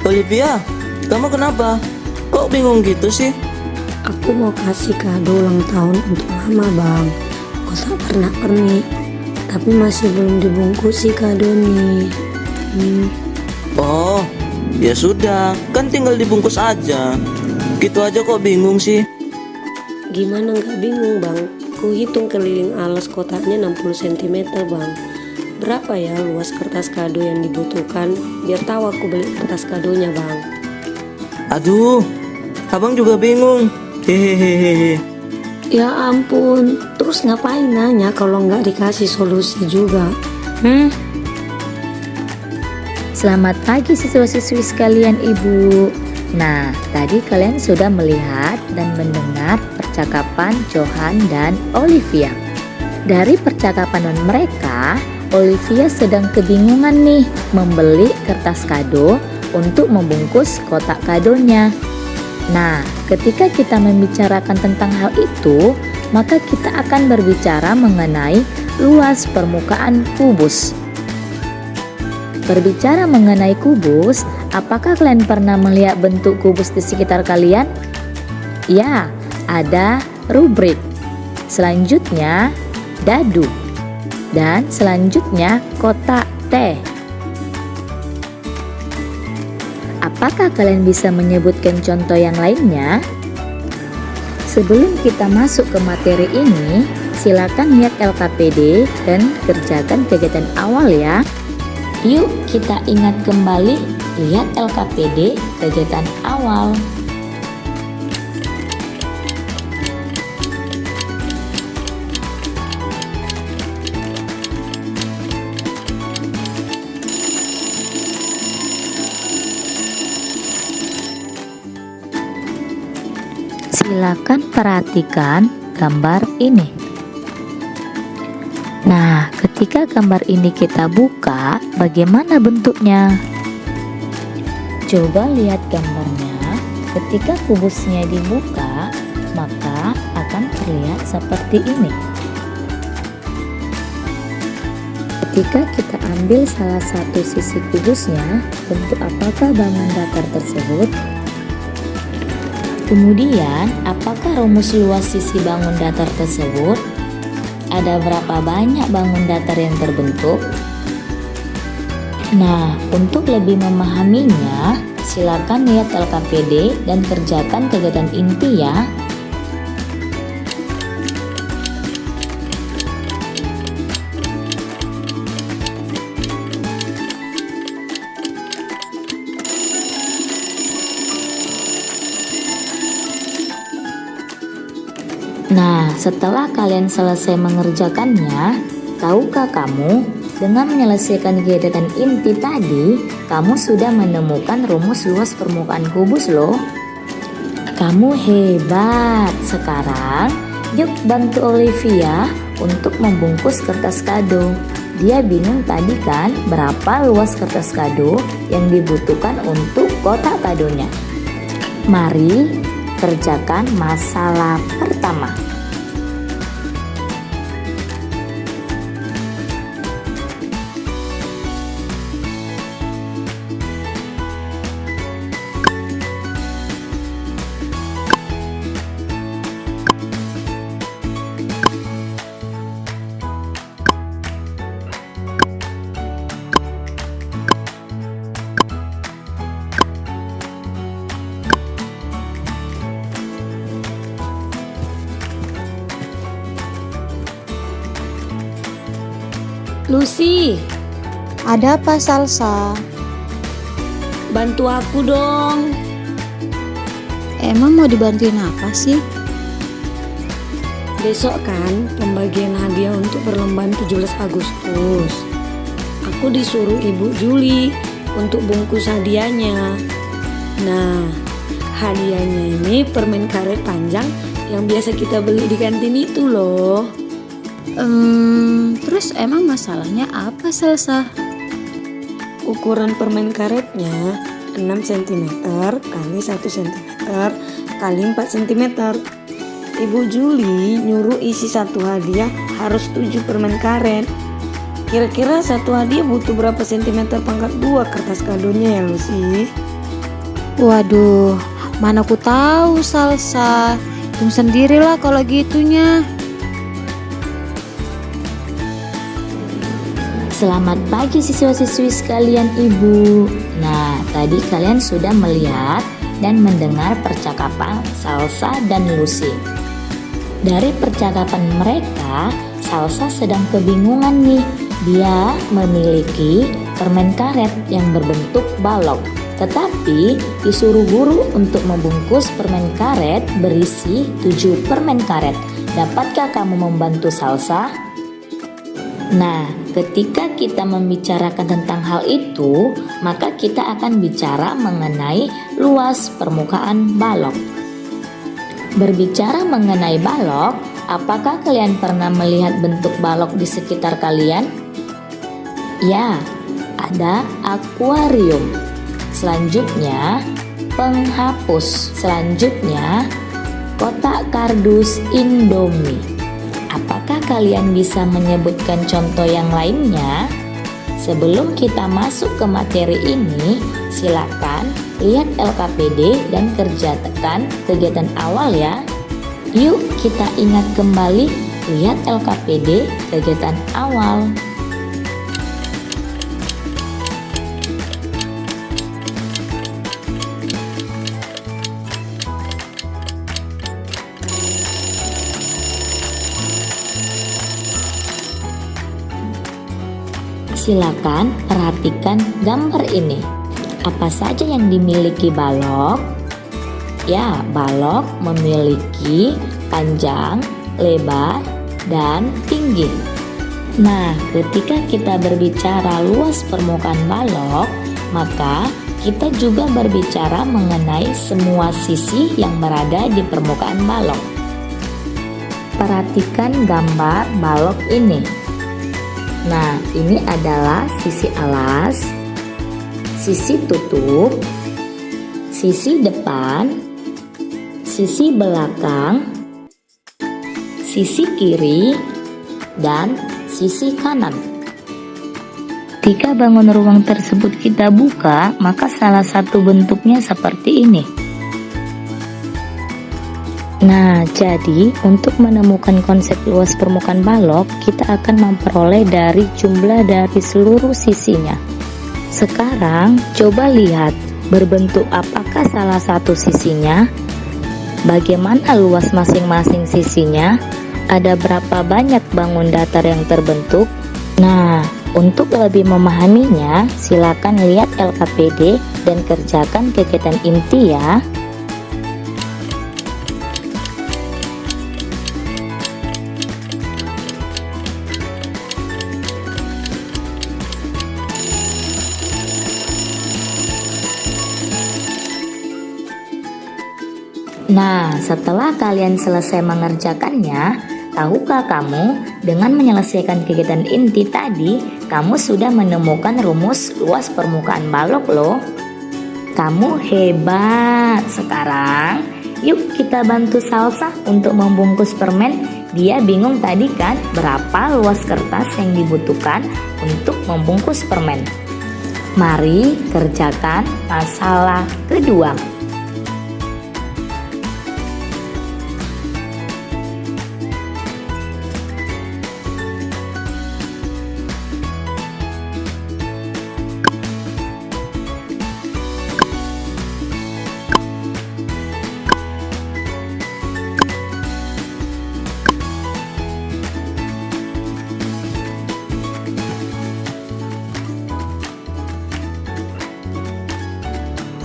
Olivia, kamu kenapa? Kok bingung gitu sih? Aku mau kasih kado ulang tahun untuk mama bang. Kotak pernak-pernik, tapi masih belum dibungkus sih kado nih. Oh, ya sudah, kan tinggal dibungkus aja. Gitu aja kok bingung sih? Gimana nggak bingung bang? Ku hitung keliling alas kotaknya 60 cm bang. Berapa ya luas kertas kado yang dibutuhkan? Biar tahu aku beli kertas kadonya bang. Aduh, abang juga bingung. Hehehehe. Ya ampun, terus ngapain nanya kalau nggak dikasih solusi juga? Selamat pagi siswa-siswi sekalian Ibu. Nah, tadi kalian sudah melihat dan mendengar percakapan Johan dan Olivia. Dari percakapan mereka, Olivia sedang kebingungan nih membeli kertas kado untuk membungkus kotak kadonya. Nah, ketika kita membicarakan tentang hal itu, maka kita akan berbicara mengenai luas permukaan kubus. Berbicara mengenai kubus, apakah kalian pernah melihat bentuk kubus di sekitar kalian? Ya, ada rubrik. Selanjutnya, dadu. Dan selanjutnya, kotak T. Apakah kalian bisa menyebutkan contoh yang lainnya? Sebelum kita masuk ke materi ini, silakan lihat LKPD dan kerjakan kegiatan awal ya. Yuk kita ingat kembali, lihat LKPD kegiatan awal. Silakan perhatikan gambar ini. Nah, ketika gambar ini kita buka, bagaimana bentuknya? Coba lihat gambarnya. Ketika kubusnya dibuka, maka akan terlihat seperti ini. Ketika kita ambil salah satu sisi kubusnya, bentuk apakah bangun datar tersebut? Kemudian, apakah rumus luas sisi bangun datar tersebut? Ada berapa banyak bangun datar yang terbentuk? Nah, untuk lebih memahaminya, silakan lihat LKPD dan kerjakan kegiatan inti ya. Nah, setelah kalian selesai mengerjakannya, tahukah kamu, dengan menyelesaikan kegiatan inti tadi, kamu sudah menemukan rumus luas permukaan kubus loh. Kamu hebat. Sekarang, yuk bantu Olivia untuk membungkus kertas kado. Dia bingung tadi kan berapa luas kertas kado yang dibutuhkan untuk kotak kadonya. Mari kerjakan masalah pertama. Lucy, Ada apa Salsa? bantu aku dong. Emang mau dibantuin apa sih? Besok kan pembagian hadiah untuk perlombaan 17 Agustus. Aku disuruh Ibu Juli untuk bungkus hadiahnya. Nah, hadiahnya ini permen karet panjang yang biasa kita beli di kantin itu loh. Terus emang masalahnya apa Salsa? Ukuran permen karetnya 6 cm kali 1 cm kali 4 cm. Ibu Juli nyuruh isi satu hadiah harus 7 permen karet. Kira-kira satu hadiah butuh berapa sentimeter pangkat 2 kertas kadonya ya Lucy? Waduh, mana ku tahu salsa. Hitung sendirilah kalau gitunya. Selamat pagi siswa-siswi sekalian Ibu. Nah, tadi kalian sudah melihat dan mendengar percakapan Salsa dan Lucy. Dari percakapan mereka, Salsa sedang kebingungan nih. Dia memiliki permen karet yang berbentuk balok. Tetapi disuruh guru untuk membungkus permen karet berisi 7 permen karet. Dapatkah kamu membantu Salsa? Nah, ketika kita membicarakan tentang hal itu, maka kita akan bicara mengenai luas permukaan balok. Berbicara mengenai balok, apakah kalian pernah melihat bentuk balok di sekitar kalian? Ya, ada akuarium. Selanjutnya, penghapus. Selanjutnya, kotak kardus Indomie. Apakah kalian bisa menyebutkan contoh yang lainnya? Sebelum kita masuk ke materi ini, silakan lihat LKPD dan kerjakan kegiatan awal ya. Yuk kita ingat kembali, lihat LKPD kegiatan awal. Silakan perhatikan gambar ini. Apa saja yang dimiliki balok? Ya, balok memiliki panjang, lebar, dan tinggi. Nah, ketika kita berbicara luas permukaan balok, maka kita juga berbicara mengenai semua sisi yang berada di permukaan balok. Perhatikan gambar balok ini. Nah, ini adalah sisi alas, sisi tutup, sisi depan, sisi belakang, sisi kiri, dan sisi kanan. Ketika bangun ruang tersebut kita buka, maka salah satu bentuknya seperti ini. Nah, jadi untuk menemukan konsep luas permukaan balok, kita akan memperoleh dari jumlah dari seluruh sisinya. Sekarang, coba lihat berbentuk apakah salah satu sisinya, bagaimana luas masing-masing sisinya, ada berapa banyak bangun datar yang terbentuk. Nah, untuk lebih memahaminya, silakan lihat LKPD dan kerjakan kegiatan inti ya. Nah, setelah kalian selesai mengerjakannya, tahukah kamu dengan menyelesaikan kegiatan inti tadi, kamu sudah menemukan rumus luas permukaan balok loh. Kamu hebat. Sekarang, yuk kita bantu Salsa untuk membungkus permen. Dia bingung tadi kan berapa luas kertas yang dibutuhkan untuk membungkus permen. Mari kerjakan masalah kedua.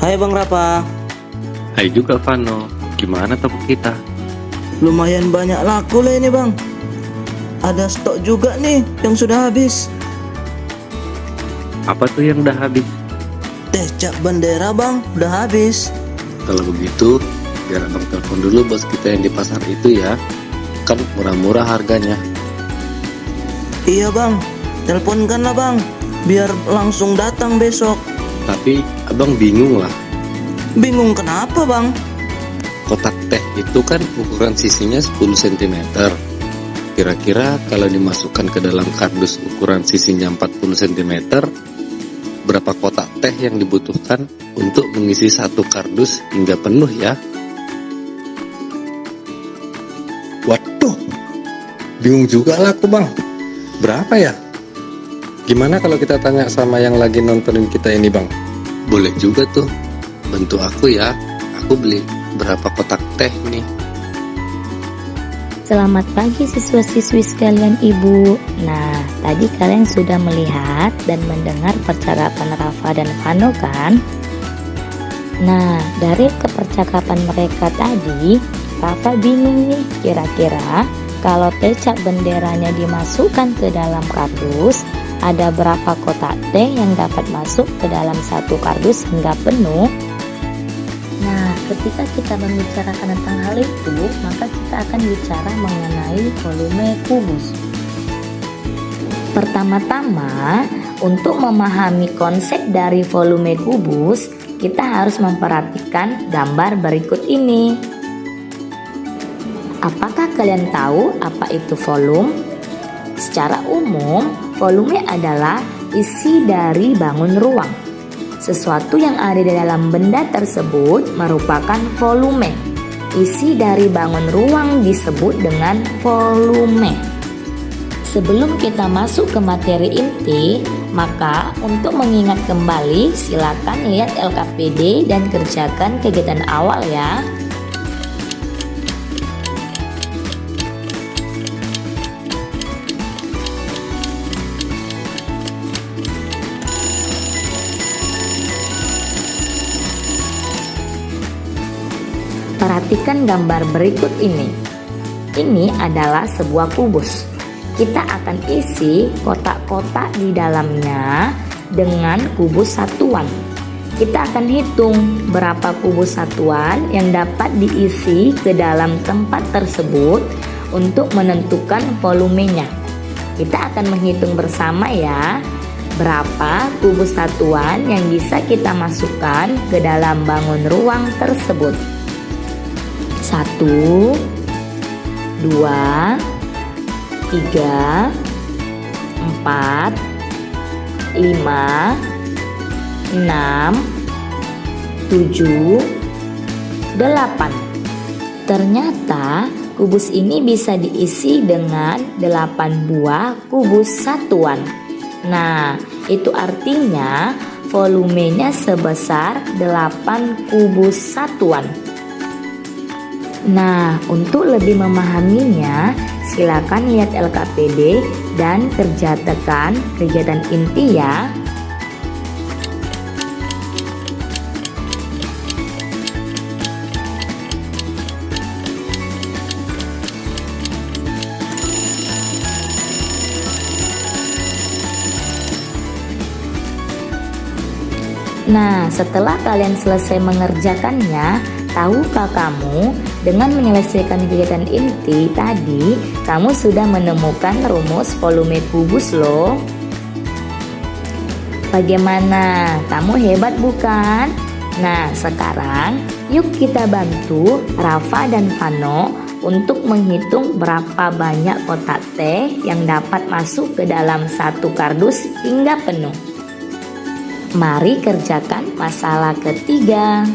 Hai Bang Rapa, Hai juga Vano, gimana toko kita? lumayan banyak laku lah ini Bang. Ada stok juga nih yang sudah habis. Apa tuh yang udah habis? Teh cap bendera Bang, udah habis. Kalau begitu, biar abang telepon dulu bos kita yang di pasar itu ya. Kan murah-murah harganya. Iya Bang, teleponkanlah Bang, biar langsung datang besok. Tapi abang bingung lah. Bingung kenapa Bang? Kotak teh itu kan ukuran sisinya 10 cm. Kira-kira kalau dimasukkan ke dalam kardus ukuran sisinya 40 cm, berapa kotak teh yang dibutuhkan untuk mengisi satu kardus hingga penuh ya? Waduh, bingung juga lah aku bang. Berapa ya? Gimana kalau kita tanya sama yang lagi nontonin kita ini bang? Boleh juga tuh, bantu aku ya. Aku beli berapa kotak teh nih? Selamat pagi siswa-siswi sekalian Ibu. Nah, tadi kalian sudah melihat dan mendengar percakapan Rafa dan Vano kan? Nah, dari kepercakapan mereka tadi, Rafa bingung nih kira-kira kalau teh cap benderanya dimasukkan ke dalam kardus, ada berapa kotak teh yang dapat masuk ke dalam satu kardus hingga penuh? Nah, ketika kita membicarakan tentang hal itu, maka kita akan bicara mengenai volume kubus. Pertama-tama, untuk memahami konsep dari volume kubus, kita harus memperhatikan gambar berikut ini. Apakah kalian tahu apa itu volume? Secara umum, volume adalah isi dari bangun ruang. Sesuatu yang ada di dalam benda tersebut merupakan volume. Isi dari bangun ruang disebut dengan volume. Sebelum kita masuk ke materi inti, maka untuk mengingat kembali silakan lihat LKPD dan kerjakan kegiatan awal ya. Perhatikan gambar berikut ini. Ini adalah sebuah kubus. Kita akan isi kotak-kotak di dalamnya dengan kubus satuan. Kita akan hitung berapa kubus satuan yang dapat diisi ke dalam tempat tersebut untuk menentukan volumenya. Kita akan menghitung bersama ya, berapa kubus satuan yang bisa kita masukkan ke dalam bangun ruang tersebut. 1, 2, 3, 4, 5, 6, 7, 8. Ternyata kubus ini bisa diisi dengan 8 buah kubus satuan. Nah, itu artinya volumenya sebesar 8 kubus satuan. Nah, untuk lebih memahaminya, silakan lihat LKPD dan kerjakan kegiatan inti ya. Nah, setelah kalian selesai mengerjakannya, tahukah kamu dengan menyelesaikan kegiatan inti tadi, kamu sudah menemukan rumus volume kubus loh. Bagaimana? Kamu hebat bukan? Nah, sekarang yuk kita bantu Rafa dan Vano untuk menghitung berapa banyak kotak teh yang dapat masuk ke dalam satu kardus hingga penuh. Mari kerjakan masalah ketiga.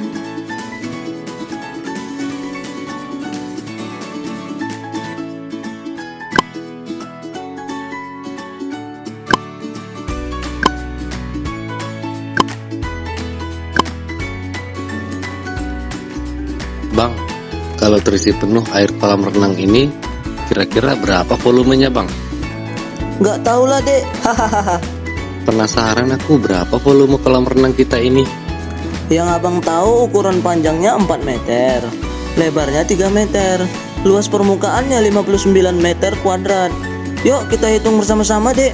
Bang, kalau terisi penuh air kolam renang ini, kira-kira berapa volumenya bang? Nggak tahu lah dek. Hahaha. Penasaran aku berapa volume kolam renang kita ini? Yang abang tahu ukuran panjangnya 4 meter, lebarnya 3 meter, luas permukaannya 59 meter kuadrat. Yuk kita hitung bersama-sama dek.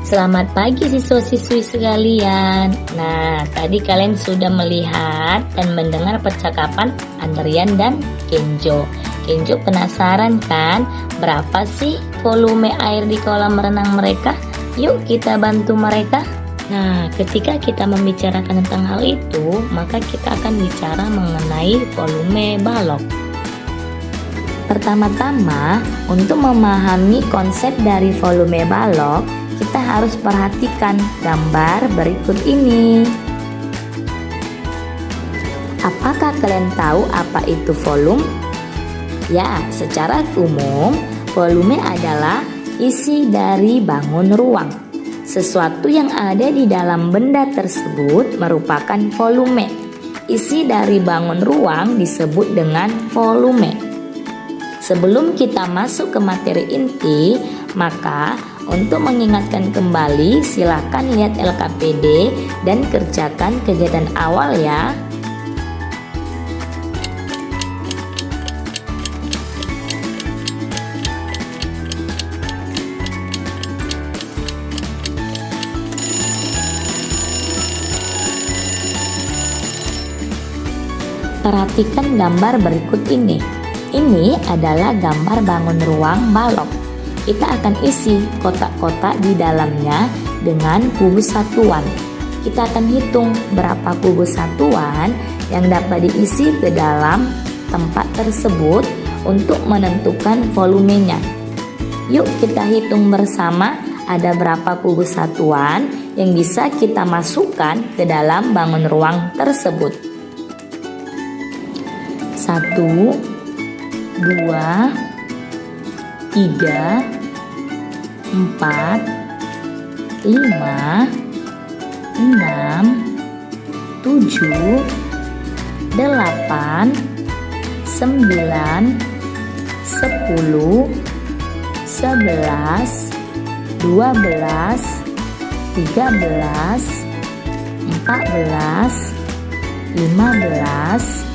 Selamat pagi siswa-siswi sekalian. Nah, tadi kalian sudah melihat dan mendengar percakapan Andrian dan Kenjo. Kenjo penasaran kan berapa sih volume air di kolam renang mereka? Yuk kita bantu mereka. Nah, ketika kita membicarakan tentang hal itu, maka kita akan bicara mengenai volume balok. Pertama-tama, untuk memahami konsep dari volume balok, kita harus perhatikan gambar berikut ini. Apakah kalian tahu apa itu volume? Ya, secara umum, volume adalah isi dari bangun ruang. Sesuatu yang ada di dalam benda tersebut merupakan volume. Isi dari bangun ruang disebut dengan volume. Sebelum kita masuk ke materi inti, maka untuk mengingatkan kembali, silakan lihat LKPD dan kerjakan kegiatan awal ya. Perhatikan gambar berikut ini. Ini adalah gambar bangun ruang balok. Kita akan isi kotak-kotak di dalamnya dengan kubus satuan. Kita akan hitung berapa kubus satuan yang dapat diisi ke dalam tempat tersebut untuk menentukan volumenya. Yuk kita hitung bersama ada berapa kubus satuan yang bisa kita masukkan ke dalam bangun ruang tersebut. 1, 2, 3, 4, 5, 6, 7, 8, 9, 10, 11, 12, 13, 14, 15,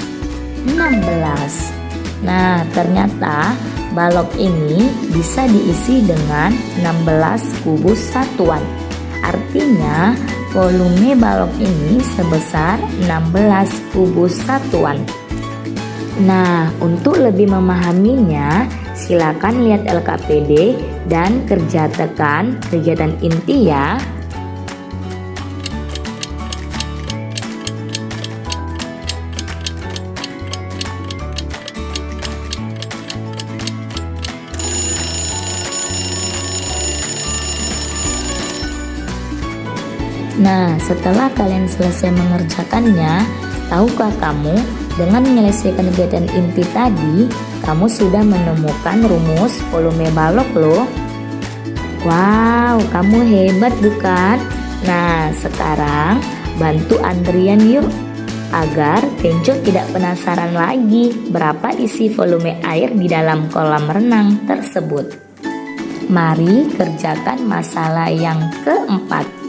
16. Nah, ternyata balok ini bisa diisi dengan 16 kubus satuan. Artinya, volume balok ini sebesar 16 kubus satuan. Nah, untuk lebih memahaminya, silakan lihat LKPD dan kerjakan kegiatan inti ya. Nah, setelah kalian selesai mengerjakannya, tahukah kamu dengan menyelesaikan kegiatan inti tadi, kamu sudah menemukan rumus volume balok loh. Wow, kamu hebat bukan? Nah, sekarang bantu Andrian yuk, agar Kenco tidak penasaran lagi berapa isi volume air di dalam kolam renang tersebut. Mari kerjakan masalah yang keempat.